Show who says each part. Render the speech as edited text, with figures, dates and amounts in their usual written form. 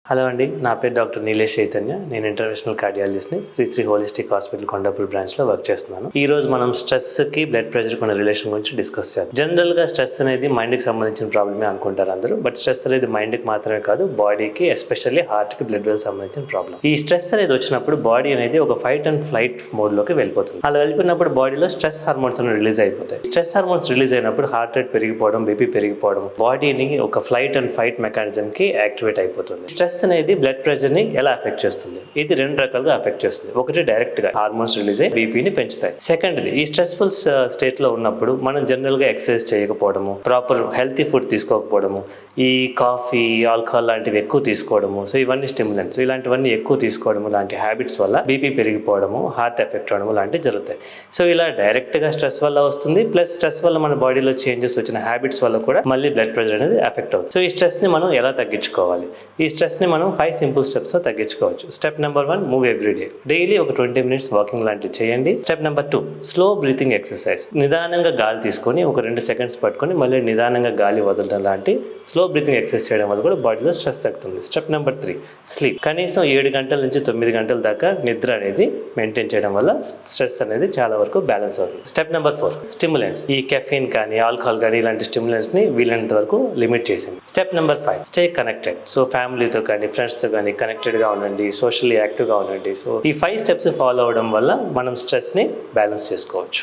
Speaker 1: Hello అండి, నా పేరు డాక్టర్ నీలేష్ చైతన్య. నేను ఇంటర్నేషనల్ కార్డియాలజిస్ట్ని శ్రీ హోలిస్టిక్ హాస్పిటల్ కొండాపూర్ బ్రాంచ్లో వర్క్ చేస్తున్నాను. ఈ రోజు మనం స్ట్రెస్కి బ్లడ్ ప్రెషర్కి ఉన్న రిలేషన్ గురించి డిస్కస్ చేద్దాం. జనరల్గా స్ట్రెస్ అనేది మైండ్కి సంబంధించిన ప్రాబ్లమే అనుకుంటారు అందరూ. బట్ స్ట్రెస్ అనేది మైండ్కి మాత్రమే కాదు, బాడీకి ఎస్పెషల్లీ హార్ట్కి బ్లడ్ వెల్ సంబంధించిన ప్రాబ్లం. ఈ స్ట్రెస్ అనేది వచ్చినప్పుడు బాడీ అనేది ఒక ఫైట్ అండ్ ఫ్లైట్ మోడ్లోకి వెళ్ళిపోతుంది. అలా వెళ్ళిపోయినప్పుడు బాడీలో స్ట్రెస్ హార్మోన్స్ అనేవి రిలీజ్ అయిపోతాయి. స్ట్రెస్ హార్మోన్స్ రిలీజ్ అయినప్పుడు హార్ట్ రేట్ పెరిగిపోవడం, బీపీ పెరిగిపోవడం, బాడీని ఒక ఫ్లైట్ అండ్ ఫైట్ మెకానిజంకి యాక్టివేట్ అయిపోతుంది. స్ట్రెస్ అనేది బ్లడ్ ప్రెషర్ని ఎలా ఎఫెక్ట్ చేస్తుంది? ఇది రెండు రకాలుగా ఎఫెక్ట్ చేస్తుంది. ఒకటి డైరెక్ట్గా హార్మోన్స్ రిలీజ్ అయ్యి బీపీని పెంచుతాయి. సెకండ్ది, ఈ స్ట్రెస్ఫుల్ స్టేట్లో ఉన్నప్పుడు మనం జనరల్గా ఎక్సర్సైజ్ చేయకపోవడము, ప్రాపర్ హెల్తీ ఫుడ్ తీసుకోకపోవడము, ఈ కాఫీ, ఆల్కహాల్ లాంటివి ఎక్కువ తీసుకోవడము, సో ఇవన్నీ స్టిమ్యులెంట్స్, ఇలాంటివన్నీ ఎక్కువ తీసుకోవడము లాంటి హ్యాబిట్స్ వల్ల బీపీ పెరిగిపోవడము, హార్ట్ ఎఫెక్ట్ అవడము లాంటివి జరుగుతాయి. సో ఇలా డైరెక్ట్గా స్ట్రెస్ వల్ల వస్తుంది, ప్లస్ స్ట్రెస్ వల్ల మన బాడీలో చేంజెస్ వచ్చిన హ్యాబిట్స్ వల్ల కూడా మళ్ళీ బ్లడ్ ప్రెషర్ అనేది ఎఫెక్ట్ అవుతుంది. సో ఈ స్ట్రెస్ని మనం ఎలా తగ్గించుకోవాలి? ఈ స్ట్రెస్ని మనం 5 సింపుల్ స్టెప్స్తో తగ్గించుకోవచ్చు. Step number 1, move everyday. Daily ఒక 20 minutes వాకింగ్ లాంటివి చేయండి. Step number 2, slow breathing exercise. నిదానంగా గాలి తీసుకొని ఒక 2 seconds పట్టుకొని మళ్ళీ నిదానంగా గాలి వదలడం లాంటి స్లో బ్రీతింగ్ ఎక్సర్సైజ్ చేయడం వల్ల కూడా బాడీలో స్ట్రెస్ తగ్గుతుంది. Step number 3, sleep. కనీసం 7 గంటల నుంచి 9 గంటల దాకా నిద్ర అనేది మెయింటైన్ చేయడం వల్ల స్ట్రెస్ అనేది చాలా వరకు బ్యాలెన్స్ అవుతుంది. Step number 4, stimulants. ఈ కెఫీన్ కానీ, ఆల్కహాల్ కానీ ఇలాంటి స్టిమ్యులెంట్స్ని వీలైనంత వరకు లిమిట్ చేసింది. Step number 5, stay connected. So ఫ్యామిలీతో కానీ, ఫ్రెండ్స్తో కానీ కనెక్టెడ్గా ఉండండి, సోషల్లీ యాక్టివ్గా ఉండండి. సో ఈ 5 steps ఫాలో అవడం వల్ల మనం స్ట్రెస్ని బ్యాలెన్స్ చేసుకోవచ్చు.